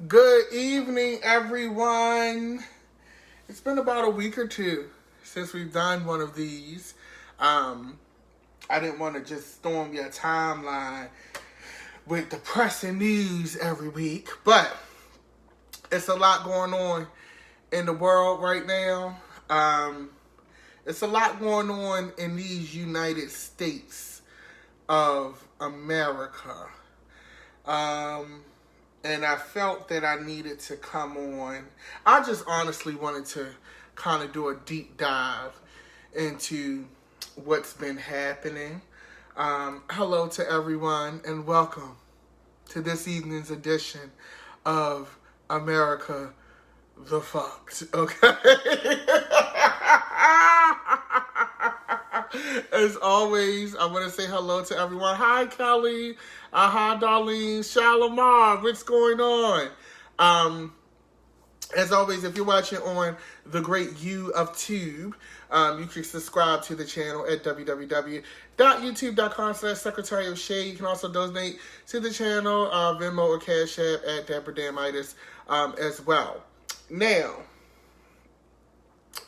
Good evening, everyone. It's been about a week or two since we've done one of these. I didn't want to just storm your timeline with depressing news every week, but it's a lot going on in the world right now. It's a lot going on in these United States of America. And I felt that I needed to come on. I just honestly wanted to kind of do a deep dive into what's been happening. Hello to everyone and welcome to this evening's edition of America the Fucked, okay? As always, I want to say hello to everyone. Hi, Kelly. Hi, Darlene. Shalimar, what's going on? As always, if you're watching on the great U of Tube, you can subscribe to the channel at www.youtube.com/Secretary of Shade. You can also donate to the channel, Venmo or Cash App at Deborah Damitis as well. Now,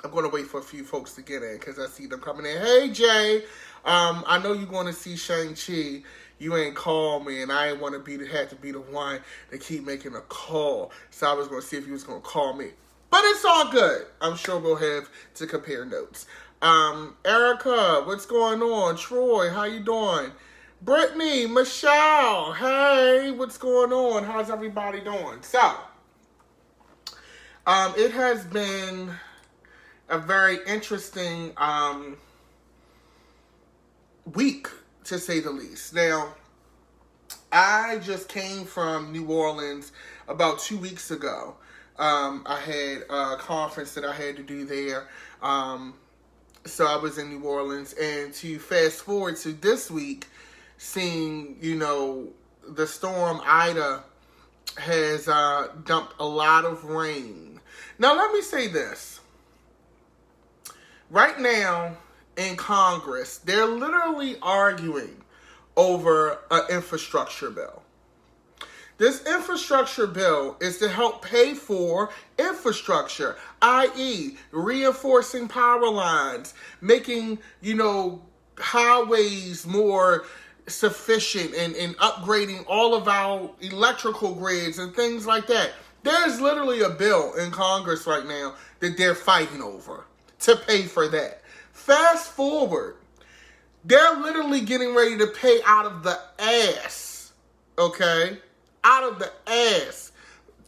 I'm going to wait for a few folks to get in because I see them coming in. Hey, Jay. I know you're going to see Shang-Chi. You ain't called me, and I ain't want to have to be the one to keep making a call. So I was going to see if you was going to call me. But it's all good. I'm sure we'll have to compare notes. Erica, what's going on? Troy, how you doing? Brittany, Michelle, hey, what's going on? How's everybody doing? So, it has been a very interesting week, to say the least. Now, I just came from New Orleans about 2 weeks ago. I had a conference that I had to do there. So I was in New Orleans. And to fast forward to this week, seeing, the storm Ida has dumped a lot of rain. Now, let me say this. Right now, in Congress, they're literally arguing over an infrastructure bill. This infrastructure bill is to help pay for infrastructure, i.e. reinforcing power lines, making, highways more sufficient and upgrading all of our electrical grids and things like that. There's literally a bill in Congress right now that they're fighting over to pay for that. Fast forward, they're literally getting ready to pay out of the ass, okay? Out of the ass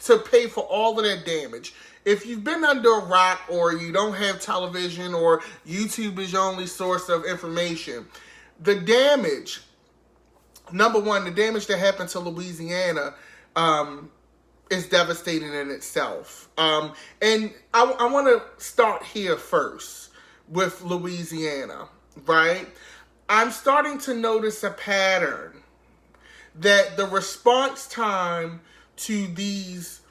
to pay for all of that damage. If you've been under a rock or you don't have television or YouTube is your only source of information, the damage, number one, the damage that happened to Louisiana is devastating in itself. And I want to start here first with Louisiana, right? I'm starting to notice a pattern that the response time to these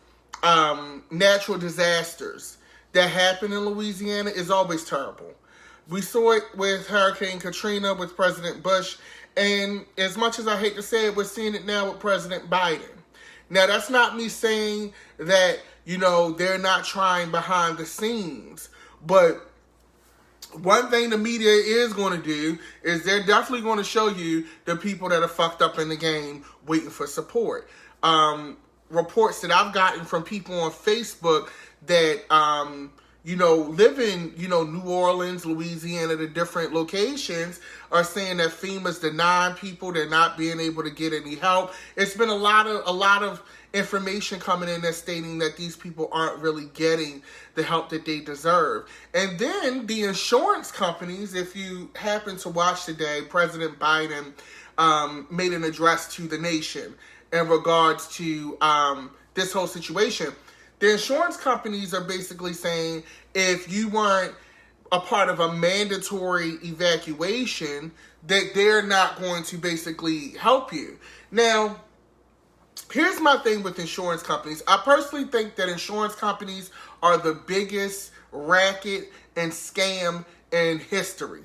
natural disasters that happen in Louisiana is always terrible. We saw it with Hurricane Katrina with President Bush, and as much as I hate to say it, we're seeing it now with President Biden. Now, that's not me saying that, they're not trying behind the scenes, but one thing the media is going to do is they're definitely going to show you the people that are fucked up in the game waiting for support. Reports that I've gotten from people on Facebook that, live in, New Orleans, Louisiana, the different locations are saying that FEMA's denying people. They're not being able to get any help. It's been a lot of information coming in that's stating that these people aren't really getting the help that they deserve. And then the insurance companies, if you happen to watch today, President Biden made an address to the nation in regards to this whole situation. The insurance companies are basically saying if you weren't a part of a mandatory evacuation, that they're not going to basically help you. Now, here's my thing with insurance companies. I personally think that insurance companies are the biggest racket and scam in history.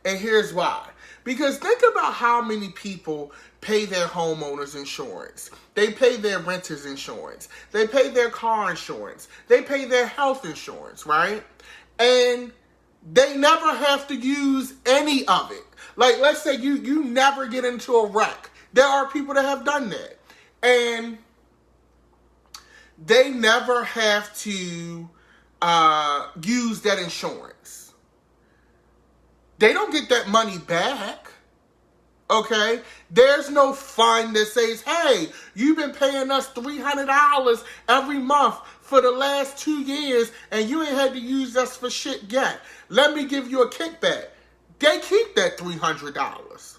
And here's why. Because think about how many people pay their homeowners insurance. They pay their renters insurance. They pay their car insurance. They pay their health insurance, right? And they never have to use any of it. Like, let's say you never get into a wreck. There are people that have done that. And they never have to use that insurance. They don't get that money back. Okay? There's no fund that says, hey, you've been paying us $300 every month for the last 2 years and you ain't had to use us for shit yet. Let me give you a kickback. They keep that $300.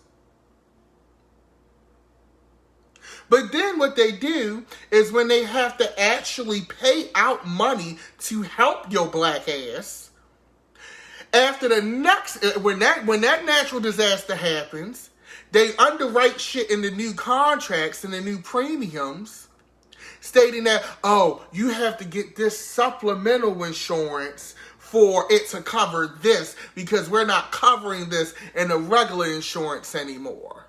But then what they do is when they have to actually pay out money to help your black ass, after the next, when that natural disaster happens, they underwrite shit in the new contracts and the new premiums, stating that, oh, you have to get this supplemental insurance for it to cover this because we're not covering this in the regular insurance anymore.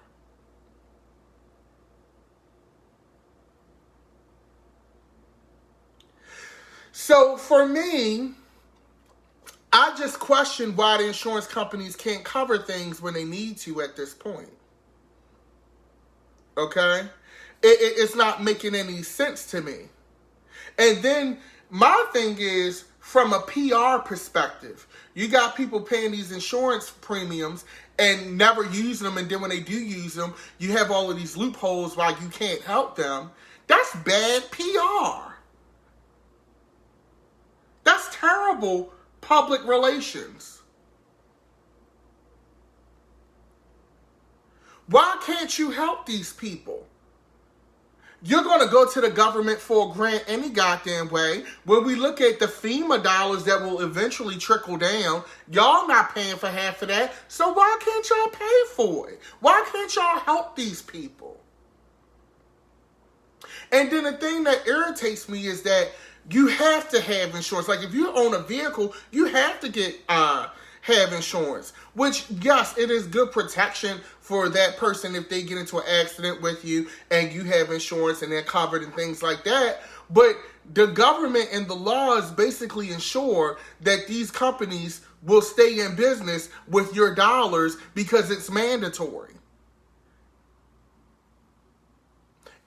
So for me, I just question why the insurance companies can't cover things when they need to at this point. Okay? It's not making any sense to me. And then my thing is, from a PR perspective, you got people paying these insurance premiums and never using them, and then when they do use them, you have all of these loopholes why you can't help them. That's bad PR. That's terrible public relations. Why can't you help these people? You're going to go to the government for a grant any goddamn way. When we look at the FEMA dollars that will eventually trickle down, y'all not paying for half of that. So why can't y'all pay for it? Why can't y'all help these people? And then the thing that irritates me is that you have to have insurance. Like if you own a vehicle, you have to have insurance. Which, yes, it is good protection for that person if they get into an accident with you and you have insurance and they're covered and things like that. But the government and the laws basically ensure that these companies will stay in business with your dollars because it's mandatory.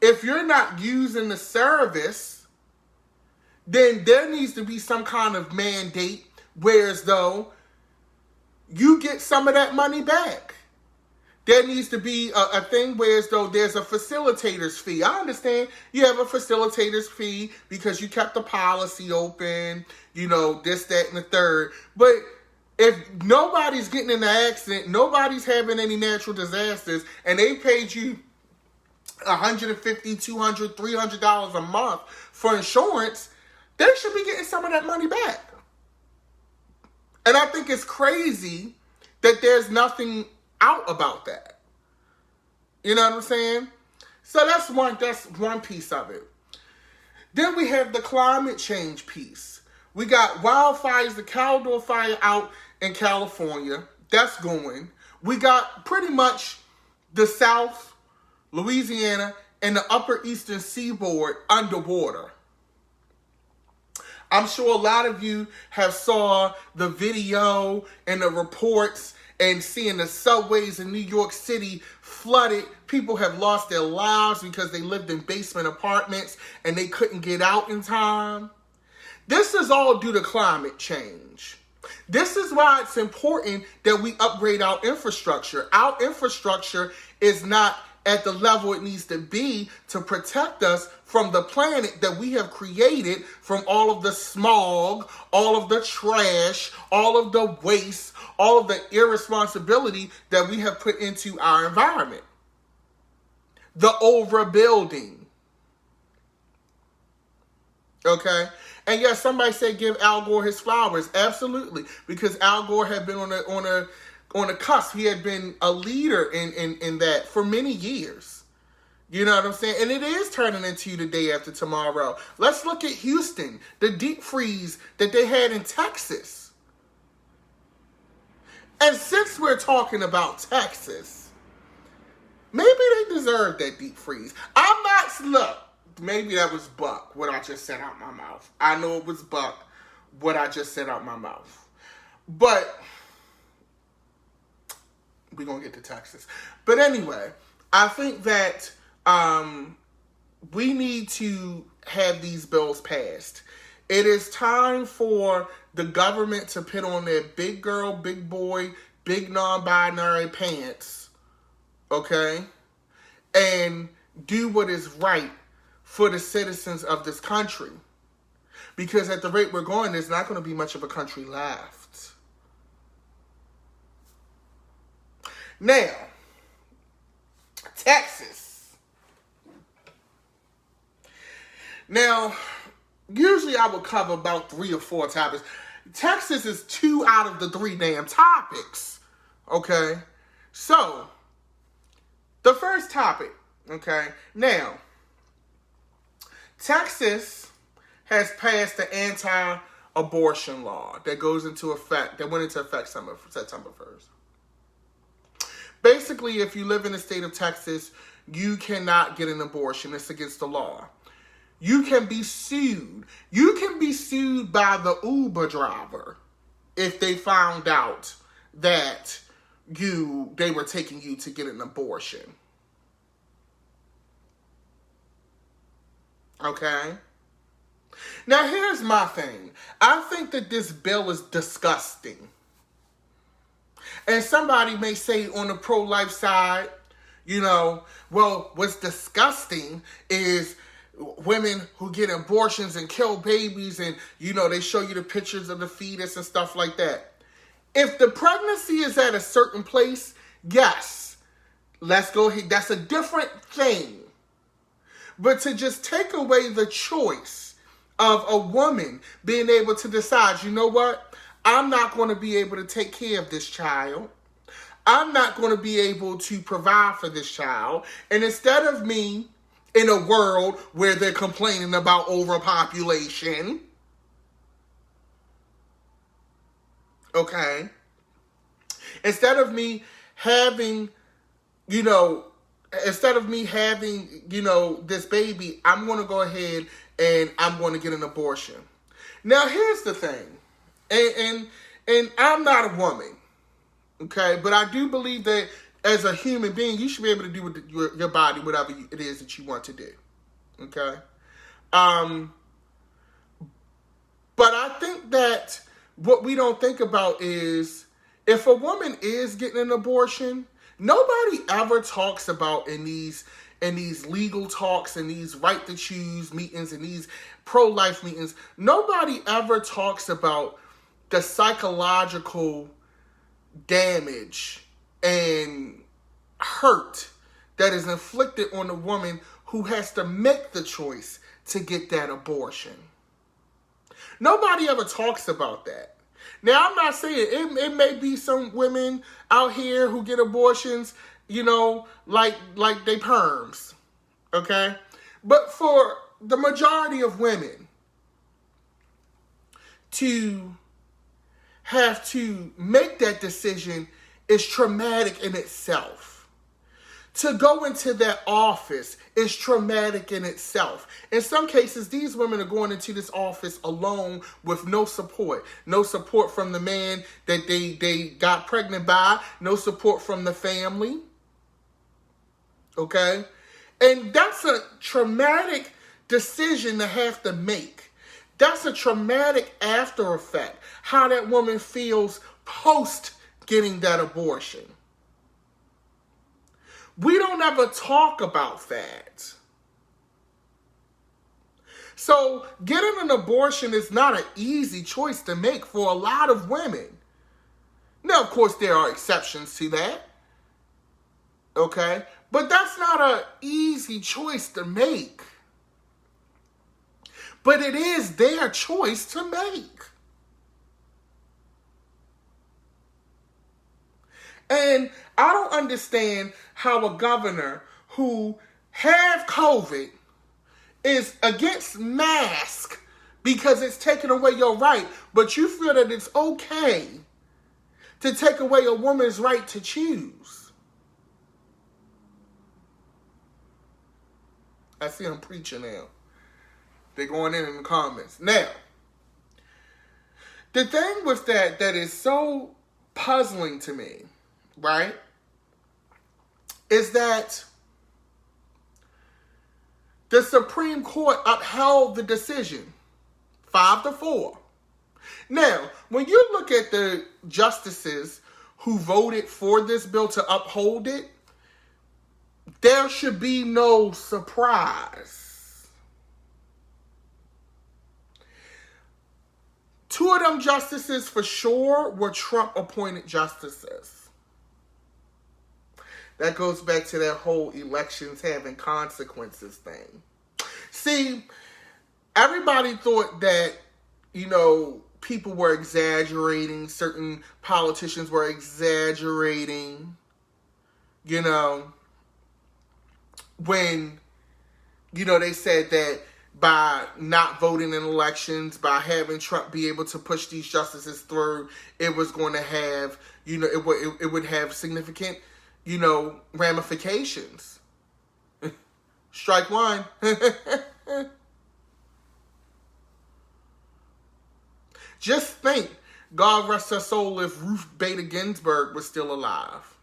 If you're not using the service, then there needs to be some kind of mandate whereas though you get some of that money back. There needs to be a thing whereas though there's a facilitator's fee. I understand you have a facilitator's fee because you kept the policy open, you know, this, that, and the third. But if nobody's getting in an accident, nobody's having any natural disasters, and they paid you $150, $200, $300 a month for insurance, they should be getting some of that money back. And I think it's crazy that there's nothing out about that. You know what I'm saying? So that's one piece of it. Then we have the climate change piece. We got wildfires, the Caldor fire out in California. That's going. We got pretty much the South, Louisiana, and the upper eastern seaboard underwater. I'm sure a lot of you have saw the video and the reports and seeing the subways in New York City flooded. People have lost their lives because they lived in basement apartments and they couldn't get out in time. This is all due to climate change. This is why it's important that we upgrade our infrastructure. Our infrastructure is not at the level it needs to be to protect us from the planet that we have created from all of the smog, all of the trash, all of the waste, all of the irresponsibility that we have put into our environment. The overbuilding. Okay? And yes, somebody said give Al Gore his flowers. Absolutely. Because Al Gore had been on a cusp. He had been a leader in that for many years. You know what I'm saying? And it is turning into the day after tomorrow. Let's look at Houston, the deep freeze that they had in Texas. And since we're talking about Texas, maybe they deserve that deep freeze. I'm not, look, maybe that was Buck, what I just said out my mouth. I know it was Buck, what I just said out my mouth. But we're going to get to Texas. But anyway, I think that we need to have these bills passed. It is time for the government to put on their big girl, big boy, big non-binary pants, okay? And do what is right for the citizens of this country. Because at the rate we're going, there's not going to be much of a country left. Now, Texas. Now, usually I would cover about 3 or 4 topics. Texas is 2 out of the 3 damn topics. Okay? So, the first topic. Okay? Now, Texas has passed the anti-abortion law that went into effect September 1st. Basically, if you live in the state of Texas, you cannot get an abortion. It's against the law. You can be sued. You can be sued by the Uber driver if they found out that they were taking you to get an abortion. Okay? Now, here's my thing. I think that this bill is disgusting. And somebody may say on the pro-life side, well, what's disgusting is women who get abortions and kill babies and, they show you the pictures of the fetus and stuff like that. If the pregnancy is at a certain place, yes, let's go ahead. That's a different thing. But to just take away the choice of a woman being able to decide, you know what? I'm not going to be able to take care of this child. I'm not going to be able to provide for this child. And instead of me in a world where they're complaining about overpopulation, okay, instead of me having, this baby, I'm going to go ahead and I'm going to get an abortion. Now, here's the thing. And I'm not a woman, okay? But I do believe that as a human being, you should be able to do with your body whatever it is that you want to do, okay? But I think that what we don't think about is if a woman is getting an abortion, nobody ever talks about in these legal talks and these right to choose meetings and these pro-life meetings, nobody ever talks about the psychological damage and hurt that is inflicted on the woman who has to make the choice to get that abortion. Nobody ever talks about that. Now, I'm not saying it may be some women out here who get abortions, like they perms, okay? But for the majority of women to have to make that decision is traumatic in itself. To go into that office is traumatic in itself. In some cases, these women are going into this office alone with no support. No support from the man that they got pregnant by. No support from the family. Okay? And that's a traumatic decision to have to make. That's a traumatic after effect. How that woman feels post getting that abortion. We don't ever talk about that. So getting an abortion is not an easy choice to make for a lot of women. Now, of course, there are exceptions to that. Okay? But that's not an easy choice to make. But it is their choice to make. And I don't understand how a governor who have COVID is against masks because it's taking away your right, but you feel that it's okay to take away a woman's right to choose. I see I'm preaching now. They're going in the comments. Now, the thing with that is so puzzling to me, right, is that the Supreme Court upheld the decision 5-4. Now, when you look at the justices who voted for this bill to uphold it, there should be no surprise. 2 of them justices for sure were Trump-appointed justices. That goes back to that whole elections having consequences thing. See, everybody thought that, people were exaggerating. Certain politicians were exaggerating, when, they said that by not voting in elections, by having Trump be able to push these justices through, it was going to have, it would have significant, ramifications. Strike one. Just think, God rest her soul, if Ruth Bader Ginsburg was still alive.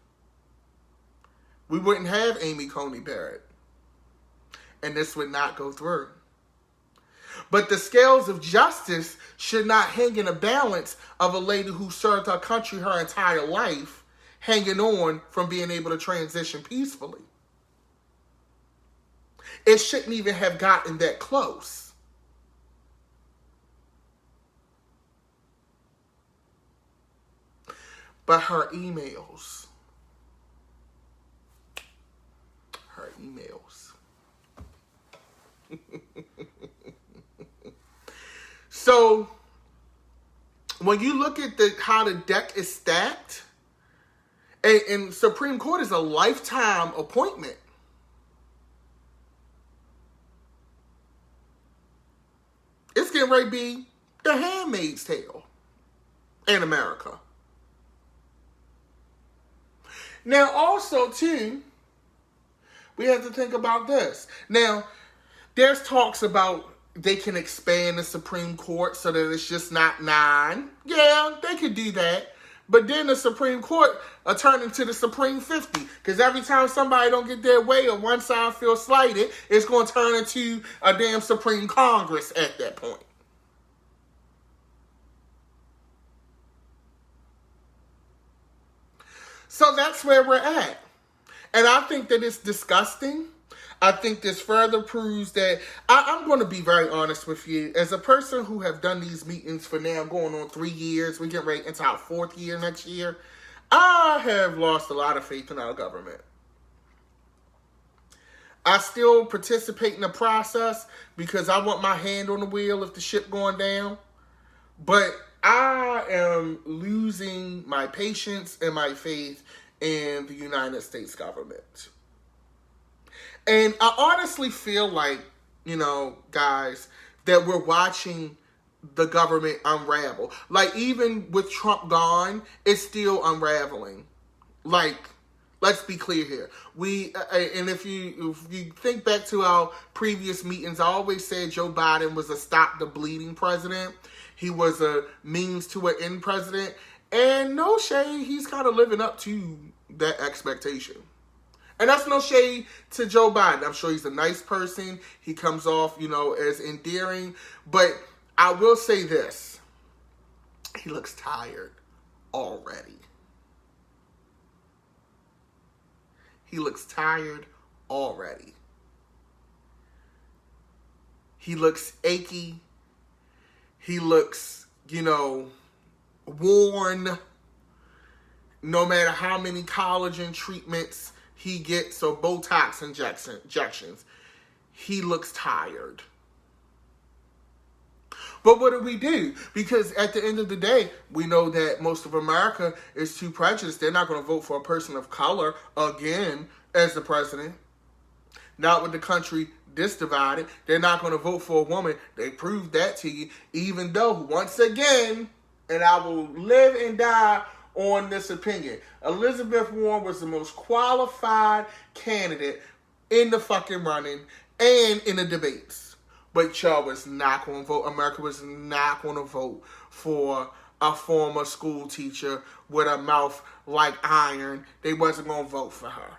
We wouldn't have Amy Coney Barrett. And this would not go through. But the scales of justice should not hang in a balance of a lady who served her country her entire life, hanging on from being able to transition peacefully. It shouldn't even have gotten that close. But her emails. So, when you look at how the deck is stacked, and Supreme Court is a lifetime appointment. It's getting ready to be the Handmaid's Tale in America. Now, also, too, we have to think about this. Now, there's talks about they can expand the Supreme Court so that it's just not 9. Yeah, they could do that. But then the Supreme Court will turn into the Supreme 50. Because every time somebody don't get their way or one side feels slighted, it's going to turn into a damn Supreme Congress at that point. So that's where we're at. And I think that it's disgusting. I think this further proves that I'm going to be very honest with you. As a person who have done these meetings for now going on 3 years, we get right into our 4th year next year, I have lost a lot of faith in our government. I still participate in the process because I want my hand on the wheel if the ship going down. But I am losing my patience and my faith in the United States government. And I honestly feel like, guys, that we're watching the government unravel. Like, even with Trump gone, it's still unraveling. Like, let's be clear here. And if you think back to our previous meetings, I always said Joe Biden was a stop the bleeding president. He was a means to an end president. And no shade, he's kind of living up to that expectation. And that's no shade to Joe Biden. I'm sure he's a nice person. He comes off, as endearing. But I will say this. He looks tired already. He looks tired already. He looks achy. He looks, worn. No matter how many collagen treatments he gets, so Botox injections, he looks tired. But what do we do? Because at the end of the day, we know that most of America is too prejudiced. They're not going to vote for a person of color again as the president. Not with the country this divided. They're not going to vote for a woman. They proved that to you. Even though, once again, and I will live and die on this opinion. Elizabeth Warren was the most qualified candidate in the fucking running and in the debates. But y'all was not going to vote. America was not going to vote for a former school teacher with a mouth like iron. They wasn't going to vote for her.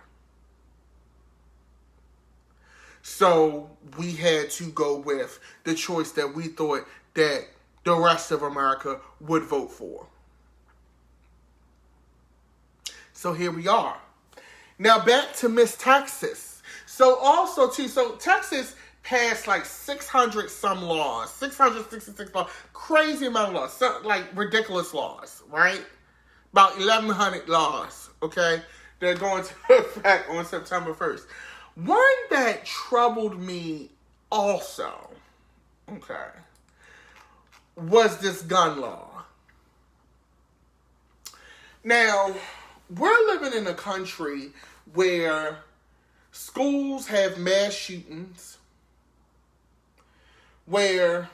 So we had to go with the choice that we thought that the rest of America would vote for. So here we are. Now back to Miss Texas. So also too, so Texas passed like 600 some laws, 666 laws, crazy amount of laws, so, like ridiculous laws, right? About 1,100 laws, okay? They're going to effect on September 1st. One that troubled me also, okay, was this gun law. Now, we're living in a country where schools have mass shootings, where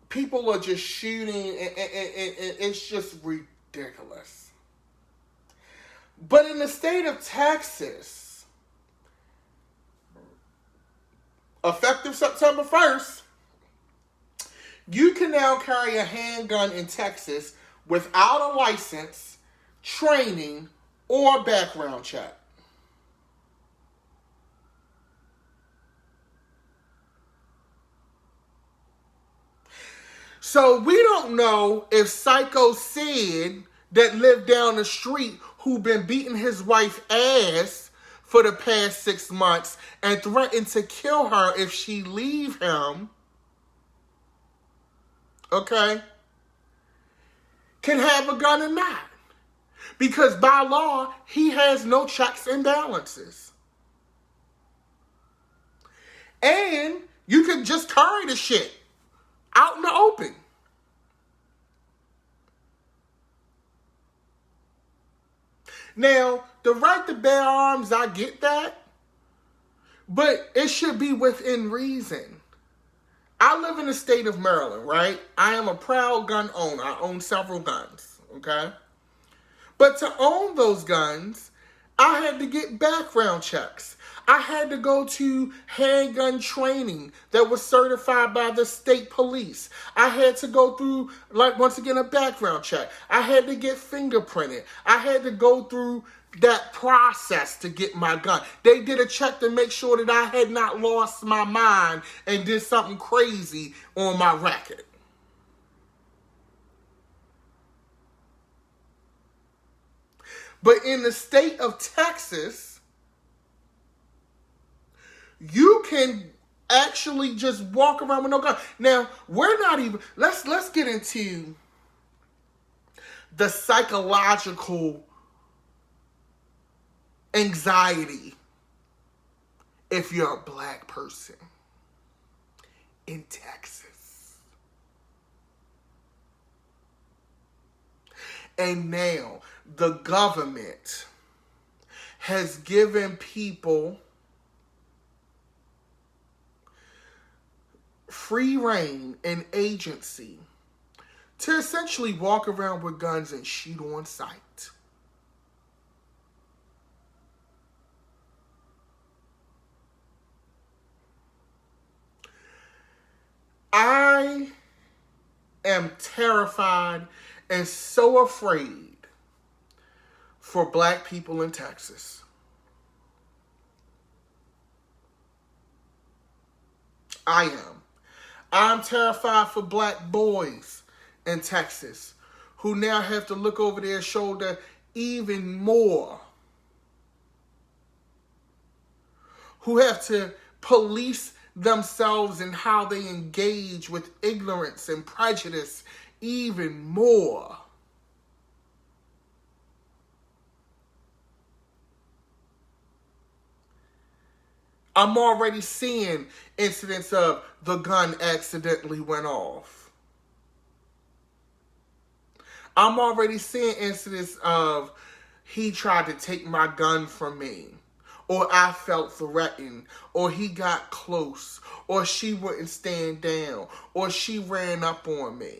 people are just shooting, and it's just ridiculous. But in the state of Texas, effective September 1st, you can now carry a handgun in Texas without a license, training, or background check. So we don't know if Psycho Sid that lived down the street who been beating his wife ass for the past 6 months and threatened to kill her if she leave him, okay, can have a gun or not. Because by law, he has no checks and balances. And you can just carry the shit out in the open. Now, the right to bear arms, I get that. But it should be within reason. I live in the state of Maryland, right? I am a proud gun owner. I own several guns, okay? But to own those guns, I had to get background checks. I had to go to handgun training that was certified by the state police. I had to go through, like, once again, a background check. I had to get fingerprinted. I had to go through that process to get my gun. They did a check to make sure that I had not lost my mind and did something crazy on my record. But in the state of Texas, you can actually just walk around with no gun. Now, we're not even, let's get into the psychological anxiety if you're a black person in Texas. And now the government has given people free reign and agency to essentially walk around with guns and shoot on sight. I am terrified and so afraid for black people in Texas. I am. I'm terrified for black boys in Texas who now have to look over their shoulder even more. Who have to police themselves and how they engage with ignorance and prejudice even more. I'm already seeing incidents of the gun accidentally went off. I'm already seeing incidents of he tried to take my gun from me, or I felt threatened, or he got close, or she wouldn't stand down, or she ran up on me.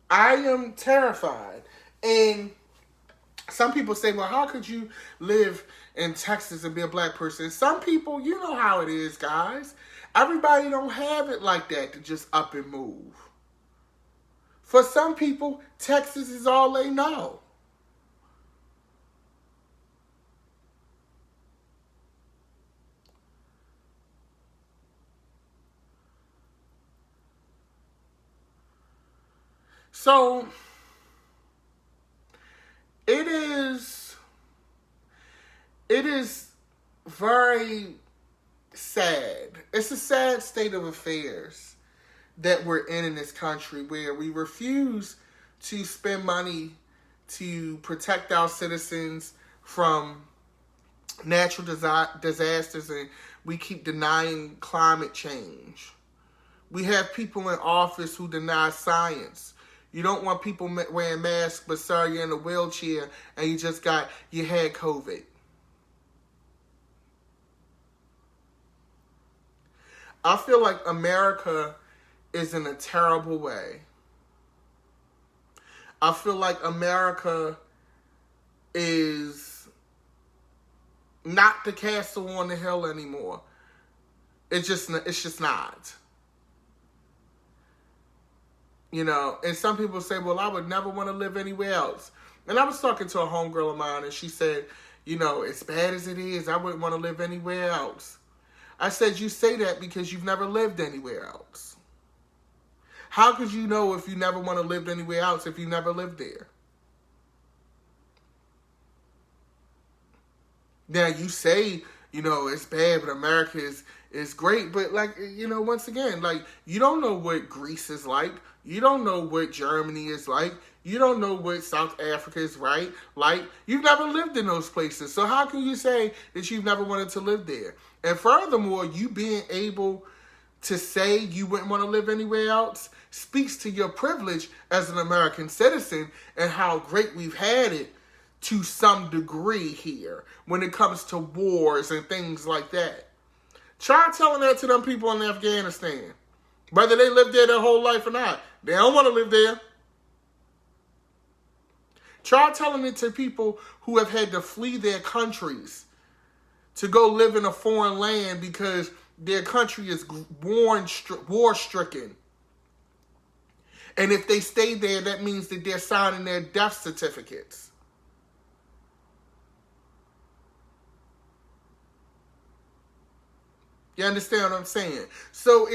I am terrified. And some people say, well, how could you live in Texas and be a black person? Some people, you know how it is, guys. Everybody don't have it like that to just up and move. For some people, Texas is all they know. So it is very sad. It's a sad state of affairs that we're in this country, where we refuse to spend money to protect our citizens from natural disasters, and we keep denying climate change. We have people in office who deny science. You don't want people wearing masks, but sorry, you're in a wheelchair and you had COVID. I feel like America is in a terrible way. I feel like America is not the castle on the hill anymore. It's just not. You know, and some people say, well, I would never want to live anywhere else. And I was talking to a homegirl of mine, and she said, you know, as bad as it is, I wouldn't want to live anywhere else. I said, you say that because you've never lived anywhere else. How could you know if you never want to live anywhere else if you never lived there? Now, you say, you know, it's bad, but America is great. But, like, you know, once again, like, you don't know what Greece is like. You don't know what Germany is like. You don't know what South Africa is like. You've never lived in those places. So how can you say that you've never wanted to live there? And furthermore, you being able to say you wouldn't want to live anywhere else speaks to your privilege as an American citizen and how great we've had it to some degree here when it comes to wars and things like that. Try telling that to them people in Afghanistan. Whether they live there their whole life or not. They don't want to live there. Try telling it to people who have had to flee their countries to go live in a foreign land because their country is war-stricken. And if they stay there, that means that they're signing their death certificates. You understand what I'm saying? So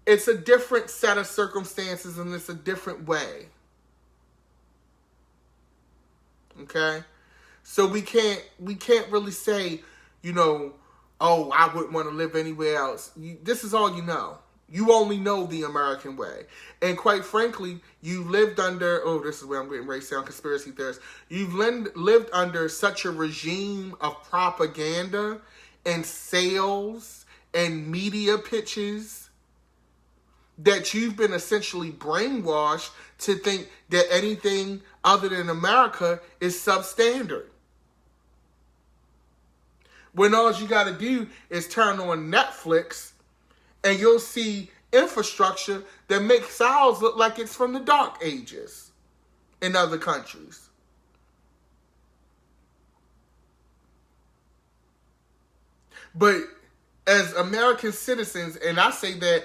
it's a different set of circumstances, and it's a different way. Okay? So we can't really say, you know, oh, I wouldn't want to live anywhere else. This is all you know. You only know the American way. And quite frankly, you lived under, oh, this is where I'm getting ready to sound conspiracy theorist. You've lived under such a regime of propaganda and sales and media pitches that you've been essentially brainwashed to think that anything other than America is substandard. When all you got to do is turn on Netflix and you'll see infrastructure that makes ours look like it's from the Dark Ages in other countries. But as American citizens, and I say that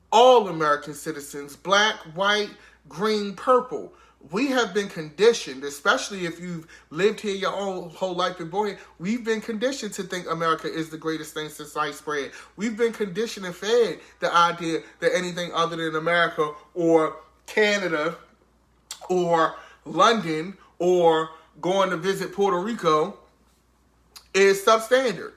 all American citizens, black, white, green, purple, we have been conditioned, especially if you've lived here your whole life and born here, we've been conditioned to think America is the greatest thing since sliced bread. We've been conditioned and fed the idea that anything other than America or Canada or London or going to visit Puerto Rico is substandard.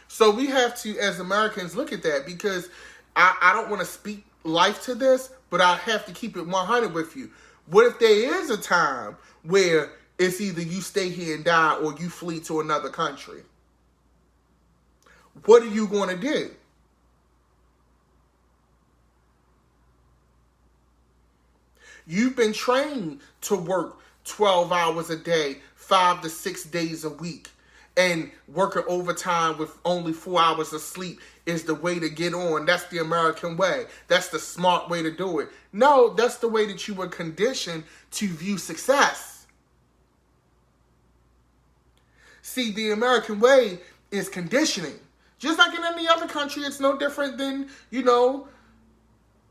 So we have to, as Americans, look at that, because I don't want to speak life to this, but I have to keep it 100 with you. What if there is a time where it's either you stay here and die or you flee to another country? What are you going to do? You've been trained to work 12 hours a day, 5 to 6 days a week. and working overtime with only 4 hours of sleep is the way to get on. That's the American way. That's the smart way to do it. No, that's the way that you were conditioned to view success. See, the American way is conditioning. Just like in any other country, it's no different than,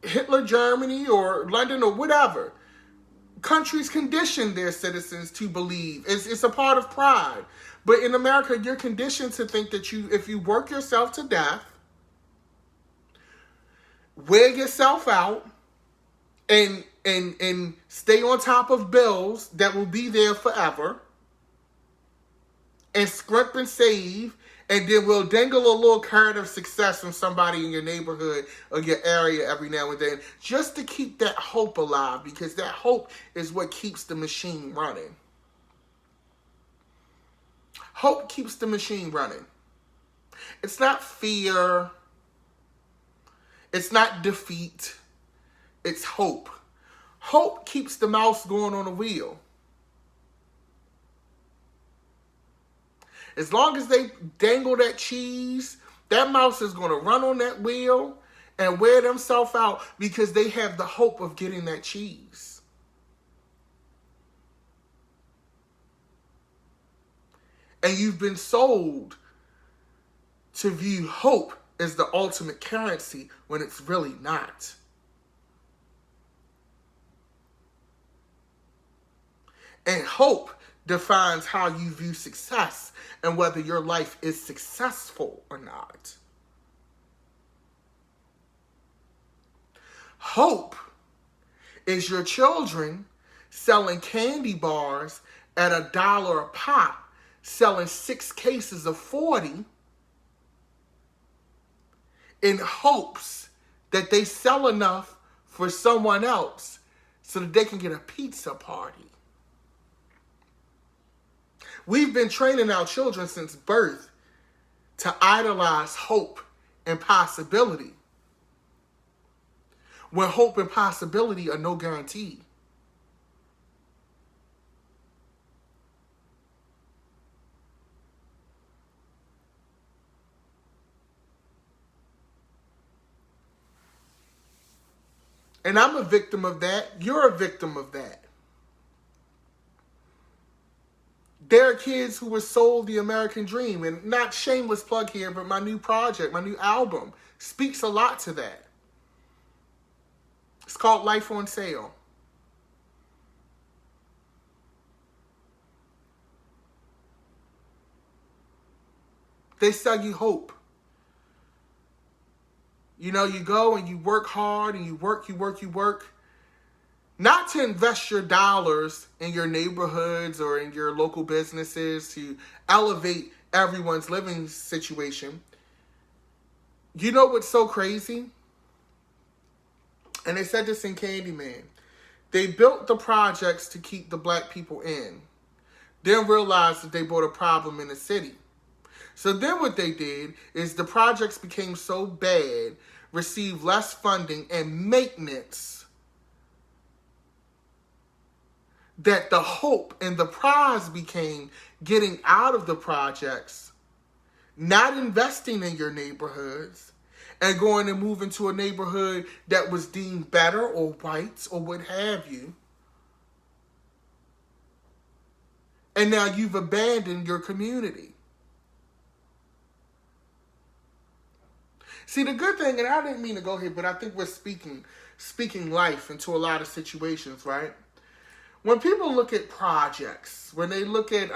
Hitler, Germany, or London, or whatever. Countries condition their citizens to believe. It's a part of pride. But in America, you're conditioned to think that if you work yourself to death, wear yourself out, and stay on top of bills that will be there forever, and scrimp and save, and then we'll dangle a little carrot of success from somebody in your neighborhood or your area every now and then, just to keep that hope alive, because that hope is what keeps the machine running. Hope keeps the machine running. It's not fear. It's not defeat. It's hope. Hope keeps the mouse going on the wheel. As long as they dangle that cheese, that mouse is going to run on that wheel and wear themselves out because they have the hope of getting that cheese. And you've been sold to view hope as the ultimate currency when it's really not. And hope defines how you view success and whether your life is successful or not. Hope is your children selling candy bars at $1 a pop, selling 6 cases of 40 in hopes that they sell enough for someone else so that they can get a pizza party. We've been training our children since birth to idolize hope and possibility, when hope and possibility are no guarantee. And I'm a victim of that. You're a victim of that. There are kids who were sold the American dream, and not shameless plug here, but my new project, my new album, speaks a lot to that. It's called Life on Sale. They sell you hope. You go and you work hard and you work. Not to invest your dollars in your neighborhoods or in your local businesses to elevate everyone's living situation. You know what's so crazy? And they said this in Candyman. They built the projects to keep the black people in. Then realized that they brought a problem in the city. So then what they did is the projects became so bad, received less funding and maintenance, that the hope and the prize became getting out of the projects, not investing in your neighborhoods, and going and moving to a neighborhood that was deemed better or white or what have you. And now you've abandoned your community. See, the good thing, and I didn't mean to go here, but I think we're speaking life into a lot of situations, right? When people look at projects, when they look at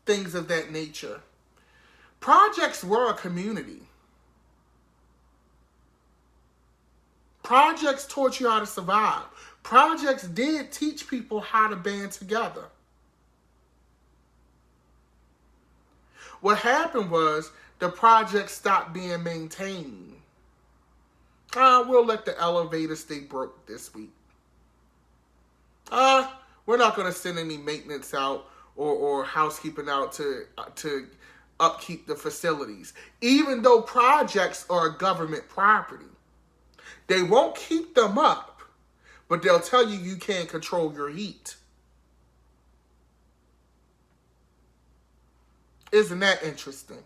things of that nature, projects were a community. Projects taught you how to survive. Projects did teach people how to band together. What happened was the project stopped being maintained. We'll let the elevator stay broke this week. We're not going to send any maintenance out or housekeeping out to upkeep the facilities. Even though projects are government property, they won't keep them up, but they'll tell you you can't control your heat. Isn't that interesting?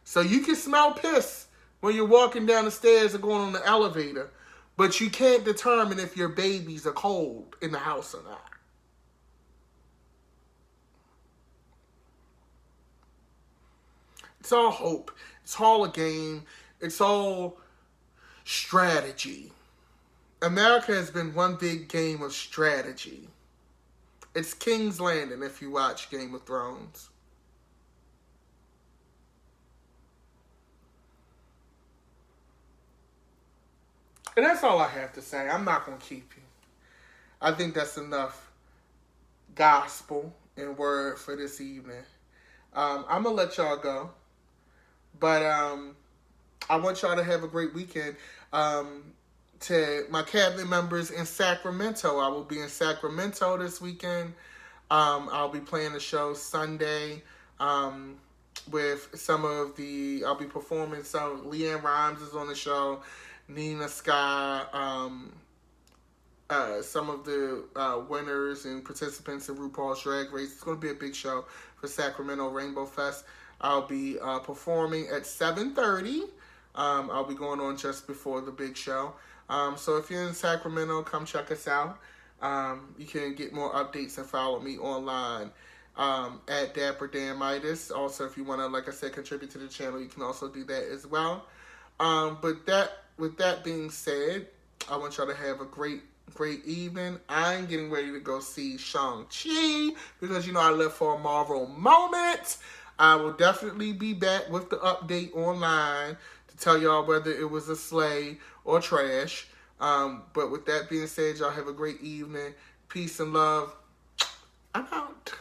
So you can smell piss when you're walking down the stairs or going on the elevator, but you can't determine if your babies are cold in the house or not. It's all hope. It's all a game. It's all strategy. America has been one big game of strategy. It's King's Landing if you watch Game of Thrones. And that's all I have to say. I'm not going to keep you. I think that's enough gospel and word for this evening. I'm going to let y'all go. But I want y'all to have a great weekend. To my cabinet members in Sacramento, I will be in Sacramento this weekend. I'll be playing the show Sunday with some of the... I'll be performing some... Leanne Rhymes is on the show. Nina Sky, some of the winners and participants in RuPaul's Drag Race. It's going to be a big show for Sacramento Rainbow Fest. I'll be performing at 7:30. I'll be going on just before the big show. So if you're in Sacramento, come check us out. You can get more updates and follow me online at Dapper Dan Midas. Also, if you want to, like I said, contribute to the channel, you can also do that as well. With that being said, I want y'all to have a great evening. I'm getting ready to go see Shang-Chi because, you know, I live for a Marvel moment. I will definitely be back with the update online to tell y'all whether it was a slay or trash. But with that being said, y'all have a great evening. Peace and love. I'm out.